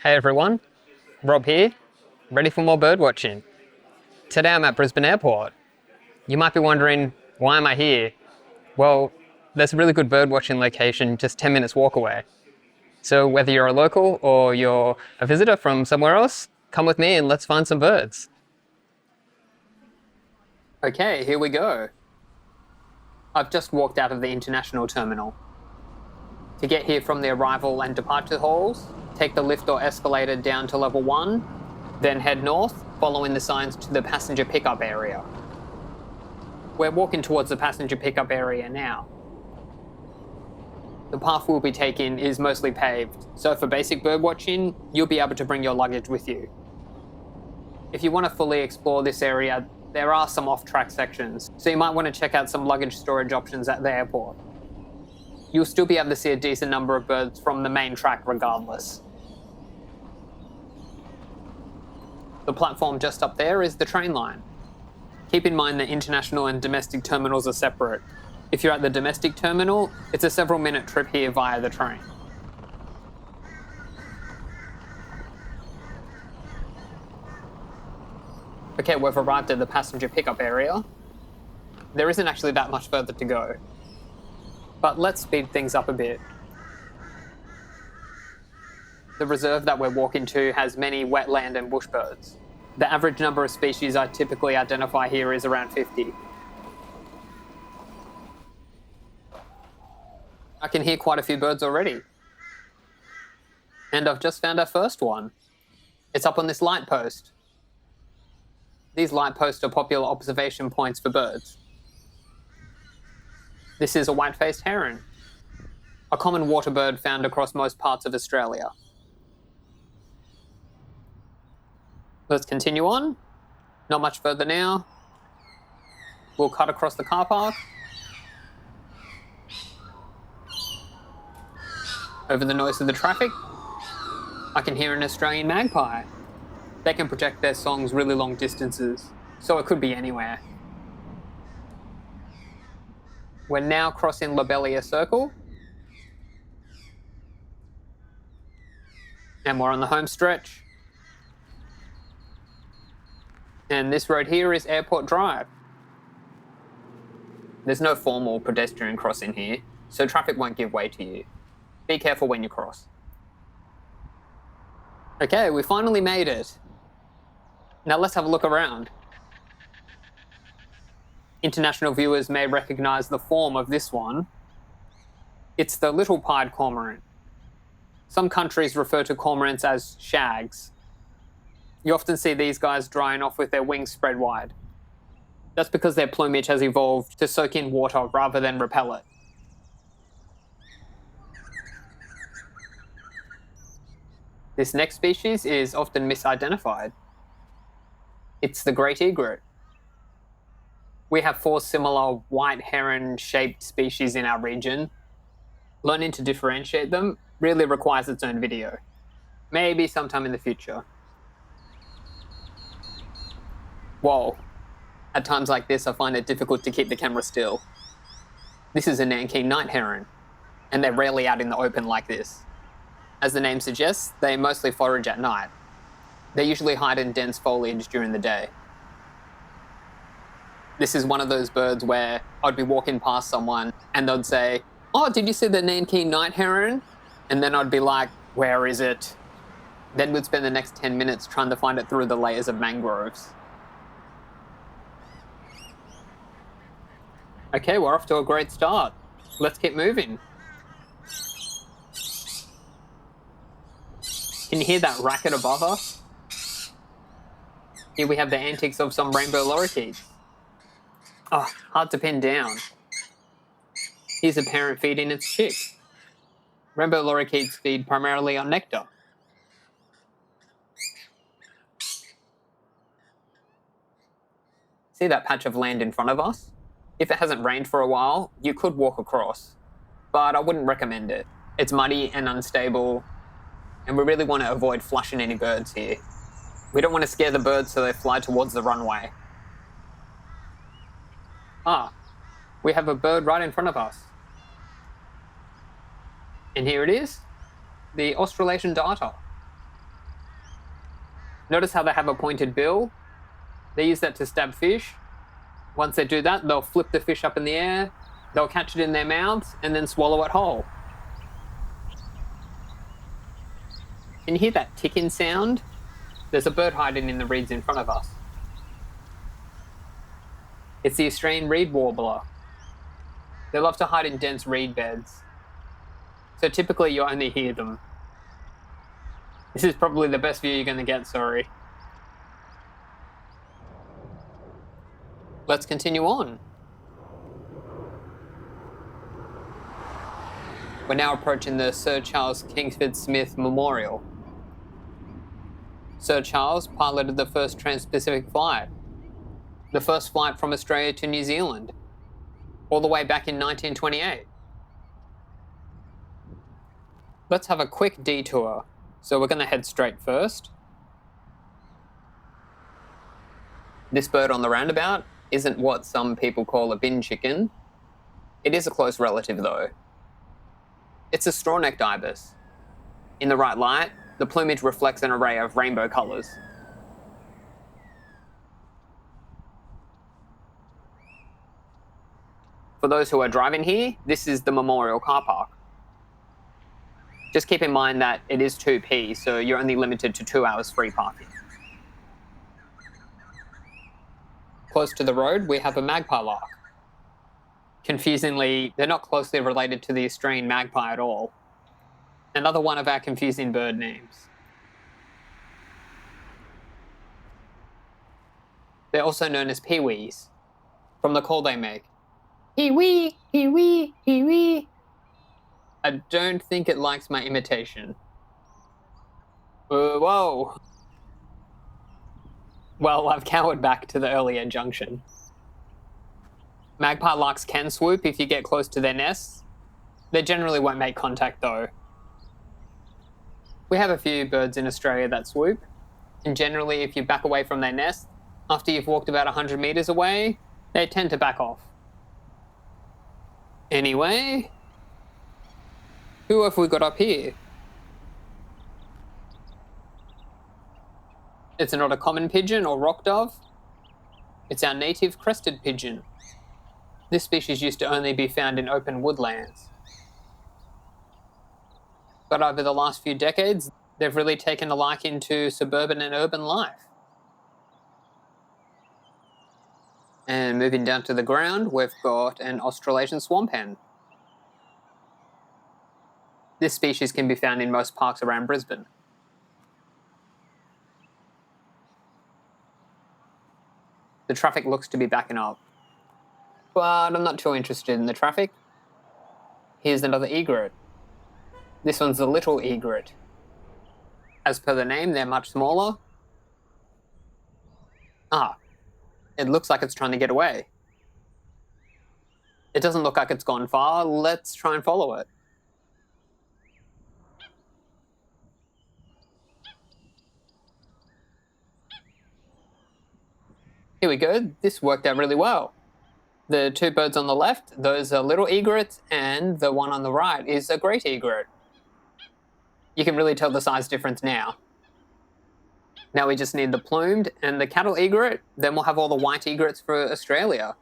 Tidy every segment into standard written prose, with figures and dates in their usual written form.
Hey everyone, Rob here, ready for more bird watching. Today I'm at Brisbane Airport. You might be wondering, why am I here? Well, there's a really good bird watching location just 10 minutes walk away. So whether you're a local or you're a visitor from somewhere else, come with me and let's find some birds. Okay, here we go. I've just walked out of the international terminal. To get here from the arrival and departure halls, take the lift or escalator down to level 1, then head north, following the signs to the passenger pickup area. We're walking towards the passenger pickup area now. The path we'll be taking is mostly paved, so for basic bird watching, you'll be able to bring your luggage with you. If you want to fully explore this area, there are some off-track sections, so you might want to check out some luggage storage options at the airport. You'll still be able to see a decent number of birds from the main track regardless. The platform just up there is the train line. Keep in mind that international and domestic terminals are separate. If you're at the domestic terminal, it's a several-minute trip here via the train. Okay, we've arrived at the passenger pickup area. There isn't actually that much further to go. But let's speed things up a bit. The reserve that we're walking to has many wetland and bush birds. The average number of species I typically identify here is around 50. I can hear quite a few birds already. And I've just found our first one. It's up on this light post. These light posts are popular observation points for birds. This is a white-faced heron, a common waterbird found across most parts of Australia. Let's continue on. Not much further now. We'll cut across the car park. Over the noise of the traffic, I can hear an Australian magpie. They can project their songs really long distances, so it could be anywhere. We're now crossing Lobelia Circle. And we're on the home stretch. And this road here is Airport Drive. There's no formal pedestrian crossing here, so traffic won't give way to you. Be careful when you cross. Okay, we finally made it. Now let's have a look around. International viewers may recognize the form of this one. It's the little pied cormorant. Some countries refer to cormorants as shags. You often see these guys drying off with their wings spread wide. That's because their plumage has evolved to soak in water rather than repel it. This next species is often misidentified. It's the great egret. We have 4 similar white heron-shaped species in our region. Learning to differentiate them really requires its own video. Maybe sometime in the future. Whoa. At times like this, I find it difficult to keep the camera still. This is a Nankeen Night-heron, and they're rarely out in the open like this. As the name suggests, they mostly forage at night. They usually hide in dense foliage during the day. This is one of those birds where I'd be walking past someone and they'd say, "Oh, did you see the Nankeen Night-heron?" And then I'd be like, "Where is it?" Then we'd spend the next 10 minutes trying to find it through the layers of mangroves. Okay, we're off to a great start. Let's keep moving. Can you hear that racket above us? Here we have the antics of some rainbow lorikeets. Oh, hard to pin down. Here's a parent feeding its chick. Rainbow lorikeets feed primarily on nectar. See that patch of land in front of us? If it hasn't rained for a while, you could walk across, but I wouldn't recommend it. It's muddy and unstable, and we really want to avoid flushing any birds here. We don't want to scare the birds so they fly towards the runway. Ah, we have a bird right in front of us. And here it is, the Australasian darter. Notice how they have a pointed bill? They use that to stab fish. Once they do that, they'll flip the fish up in the air, they'll catch it in their mouths, and then swallow it whole. Can you hear that ticking sound? There's a bird hiding in the reeds in front of us. It's the Australian reed warbler. They love to hide in dense reed beds. So typically you only hear them. This is probably the best view you're going to get, sorry. Let's continue on. We're now approaching the Sir Charles Kingsford Smith Memorial. Sir Charles piloted the first trans-Pacific flight, the first flight from Australia to New Zealand, all the way back in 1928. Let's have a quick detour. So we're going to head straight first. This bird on the roundabout isn't what some people call a bin chicken. It is a close relative though. It's a straw-necked ibis. In the right light, the plumage reflects an array of rainbow colours. For those who are driving here, this is the Memorial car park. Just keep in mind that it is 2p, so you're only limited to 2 hours free parking. Close to the road, we have a magpie lark. Confusingly, they're not closely related to the Australian magpie at all. Another one of our confusing bird names. They're also known as peewees, from the call they make. Peewee, peewee, peewee. I don't think it likes my imitation. Whoa. Well, I've cowered back to the earlier junction. Magpie larks can swoop if you get close to their nests. They generally won't make contact though. We have a few birds in Australia that swoop, and generally if you back away from their nest, after you've walked about 100 meters away, they tend to back off. Anyway, who have we got up here? It's not a common pigeon or rock dove. It's our native crested pigeon. This species used to only be found in open woodlands. But over the last few decades, they've really taken a liking to suburban and urban life. And moving down to the ground, we've got an Australasian swamp hen. This species can be found in most parks around Brisbane. The traffic looks to be backing up, but I'm not too interested in the traffic. Here's another egret. This one's a little egret. As per the name, they're much smaller. It looks like it's trying to get away. It doesn't look like it's gone far. Let's try and follow it. Here we go. This worked out really well. The two birds on the left, those are little egrets, and the one on the right is a great egret. You can really tell the size difference now. Now we just need the plumed and the cattle egret, then we'll have all the white egrets for Australia.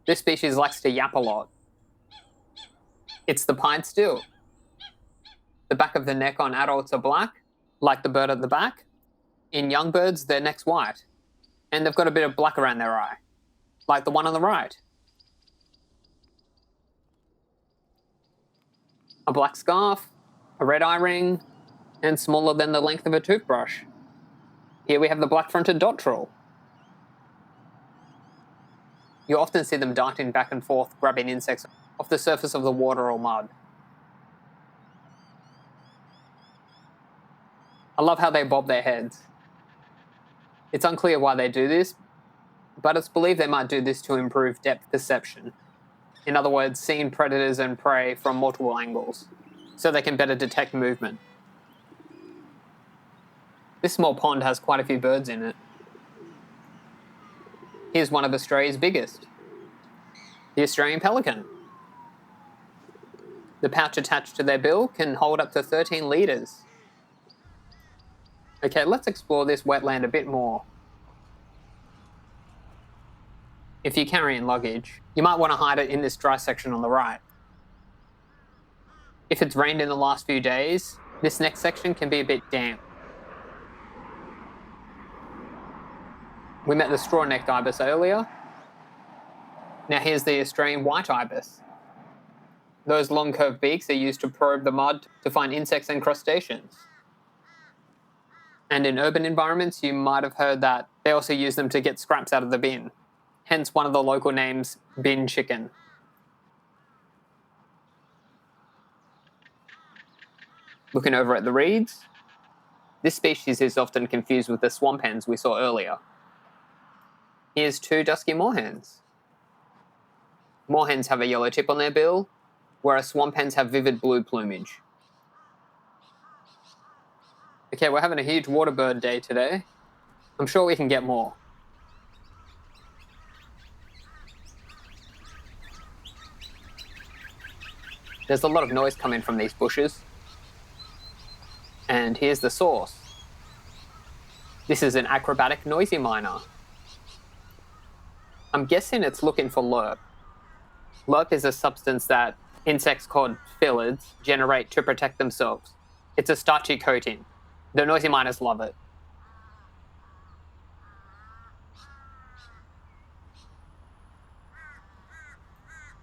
This species likes to yap a lot. It's the pied still. The back of the neck on adults are black, like the bird at the back. In young birds, their neck's white, and they've got a bit of black around their eye, like the one on the right. A black scarf, a red eye ring, and smaller than the length of a toothbrush. Here we have the black-fronted Dottrel. You often see them darting back and forth, grabbing insects off the surface of the water or mud. I love how they bob their heads. It's unclear why they do this, but it's believed they might do this to improve depth perception. In other words, seeing predators and prey from multiple angles, so they can better detect movement. This small pond has quite a few birds in it. Here's one of Australia's biggest, the Australian pelican. The pouch attached to their bill can hold up to 13 litres. Okay, let's explore this wetland a bit more. If you're carrying luggage, you might want to hide it in this dry section on the right. If it's rained in the last few days, this next section can be a bit damp. We met the straw-necked ibis earlier. Now here's the Australian white ibis. Those long curved beaks are used to probe the mud to find insects and crustaceans. And in urban environments, you might have heard that they also use them to get scraps out of the bin. Hence one of the local names, bin chicken. Looking over at the reeds, this species is often confused with the swamp hens we saw earlier. Here's two dusky moorhens. Moorhens have a yellow tip on their bill, whereas swamp hens have vivid blue plumage. Okay, we're having a huge waterbird day today. I'm sure we can get more. There's a lot of noise coming from these bushes. And here's the source. This is an acrobatic noisy miner. I'm guessing it's looking for lerp. Lerp is a substance that insects called phyllids generate to protect themselves. It's a starchy coating. The noisy miners love it.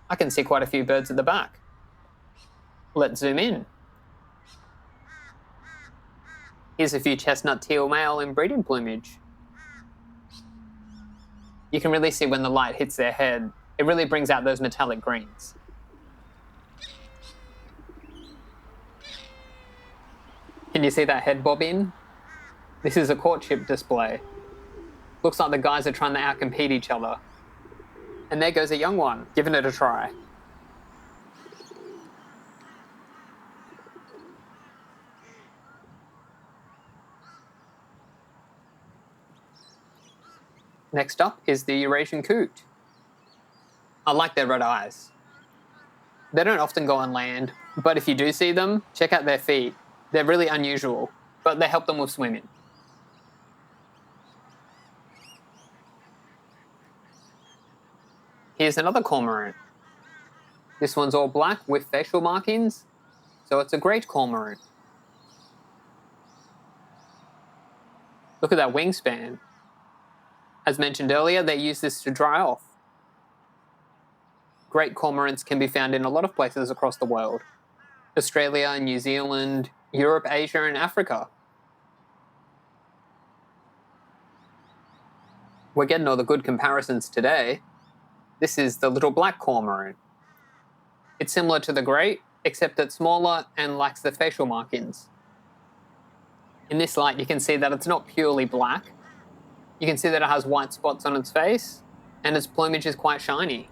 I can see quite a few birds at the back. Let's zoom in. Here's a few chestnut teal male in breeding plumage. You can really see when the light hits their head, it really brings out those metallic greens. Can you see that head bobbing? This is a courtship display. Looks like the guys are trying to outcompete each other. And there goes a young one, giving it a try. Next up is the Eurasian coot. I like their red eyes. They don't often go on land, but if you do see them, check out their feet. They're really unusual, but they help them with swimming. Here's another cormorant. This one's all black with facial markings, so it's a great cormorant. Look at that wingspan. As mentioned earlier, they use this to dry off. Great cormorants can be found in a lot of places across the world. Australia, New Zealand, Europe, Asia, and Africa. We're getting all the good comparisons today. This is the little black cormorant. It's similar to the great, except it's smaller and lacks the facial markings. In this light, you can see that it's not purely black. You can see that it has white spots on its face, and its plumage is quite shiny.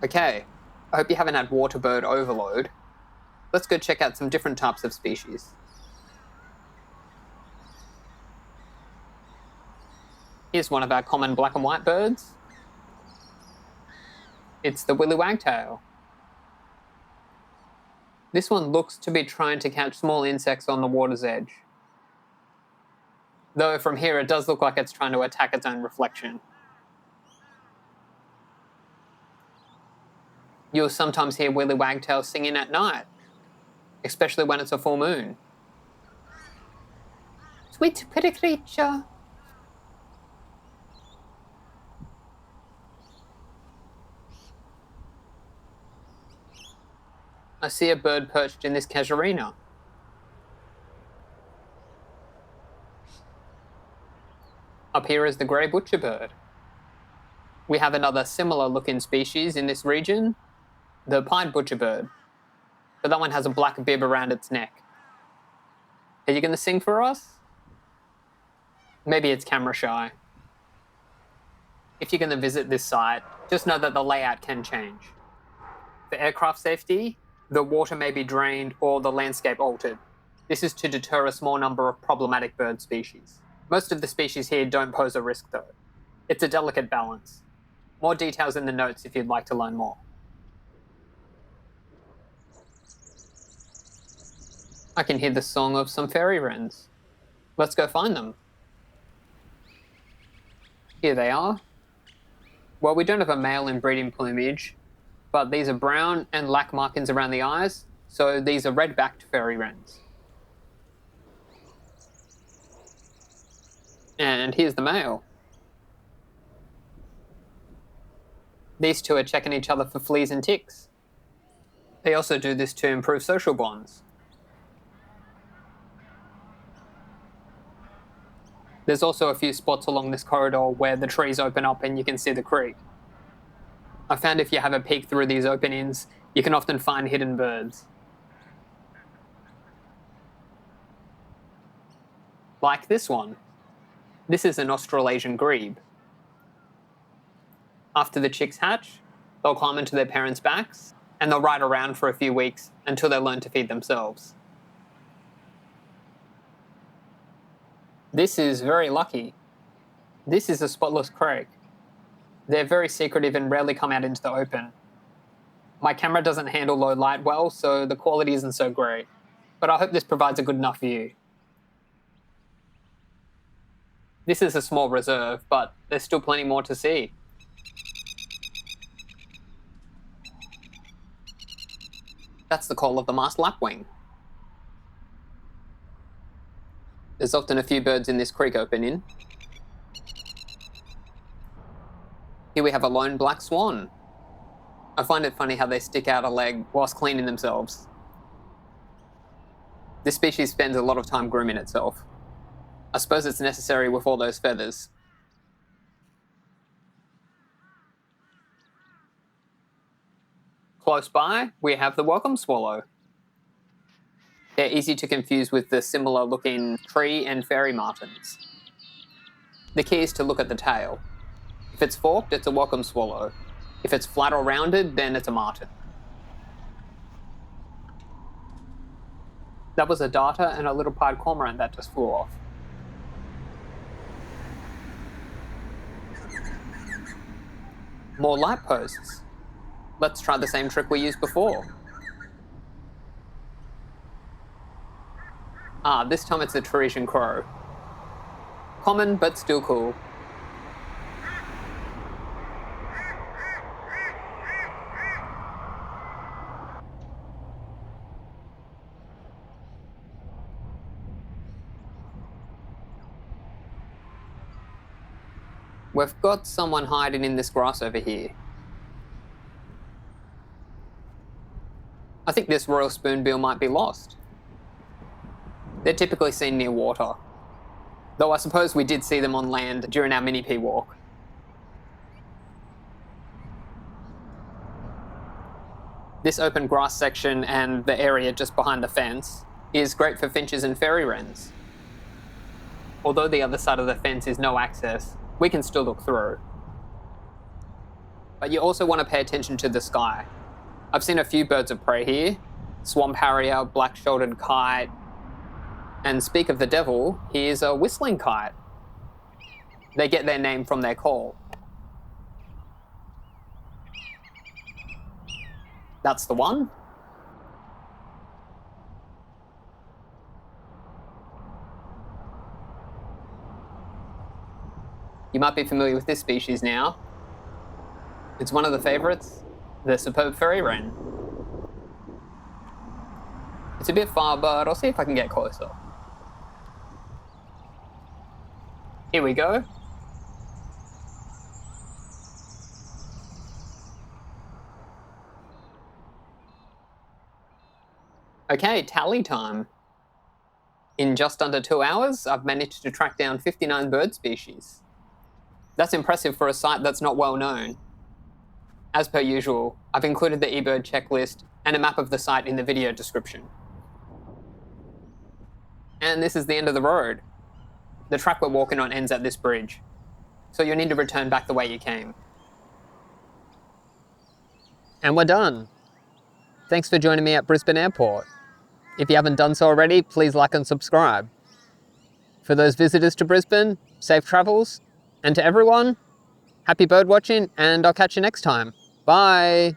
Okay, I hope you haven't had waterbird overload. Let's go check out some different types of species. Here's one of our common black and white birds. It's the willy wagtail. This one looks to be trying to catch small insects on the water's edge. Though from here it does look like it's trying to attack its own reflection. You'll sometimes hear willy wagtails singing at night, especially when it's a full moon. Sweet pretty creature. I see a bird perched in this casuarina. Up here is the grey butcherbird. We have another similar looking species in this region, the pied butcherbird, but that one has a black bib around its neck. Are you going to sing for us? Maybe it's camera shy. If you're going to visit this site, just know that the layout can change. For aircraft safety, the water may be drained or the landscape altered. This is to deter a small number of problematic bird species. Most of the species here don't pose a risk though. It's a delicate balance. More details in the notes if you'd like to learn more. I can hear the song of some Fairywrens. Let's go find them. Here they are. Well, we don't have a male in breeding plumage, but these are brown and lack markings around the eyes, so these are red-backed Fairywrens. And here's the male. These two are checking each other for fleas and ticks. They also do this to improve social bonds. There's also a few spots along this corridor where the trees open up and you can see the creek. I found if you have a peek through these openings, you can often find hidden birds. Like this one. This is an Australasian grebe. After the chicks hatch, they'll climb into their parents' backs and they'll ride around for a few weeks until they learn to feed themselves. This is very lucky. This is a spotless crake. They're very secretive and rarely come out into the open. My camera doesn't handle low light well, so the quality isn't so great, but I hope this provides a good enough view. This is a small reserve, but there's still plenty more to see. That's the call of the masked lapwing. There's often a few birds in this creek opening. Here we have a lone black swan. I find it funny how they stick out a leg whilst cleaning themselves. This species spends a lot of time grooming itself. I suppose it's necessary with all those feathers. Close by, we have the welcome swallow. They're easy to confuse with the similar looking tree and fairy martins. The key is to look at the tail. If it's forked, it's a welcome swallow. If it's flat or rounded, then it's a martin. That was a darter and a little pied cormorant that just flew off. More light posts. Let's try the same trick we used before. This time it's a Tahitian crow. Common, but still cool. We've got someone hiding in this grass over here. I think this royal spoonbill might be lost. They're typically seen near water, though I suppose we did see them on land during our mini-pea walk. This open grass section and the area just behind the fence is great for finches and fairywrens. Although the other side of the fence is no access, we can still look through. But you also want to pay attention to the sky. I've seen a few birds of prey here, swamp harrier, black-shouldered kite, and speak of the devil, here's a whistling kite. They get their name from their call. That's the one. You might be familiar with this species now. It's one of the favourites, the superb Fairywren. It's a bit far, but I'll see if I can get closer. Here we go. Okay, tally time. In just under 2 hours, I've managed to track down 59 bird species. That's impressive for a site that's not well known. As per usual, I've included the eBird checklist and a map of the site in the video description. And this is the end of the road. The track we're walking on ends at this bridge, so you'll need to return back the way you came. And we're done. Thanks for joining me at Brisbane Airport. If you haven't done so already, please like and subscribe. For those visitors to Brisbane, safe travels, and to everyone, Happy bird watching, and I'll catch you next time. Bye!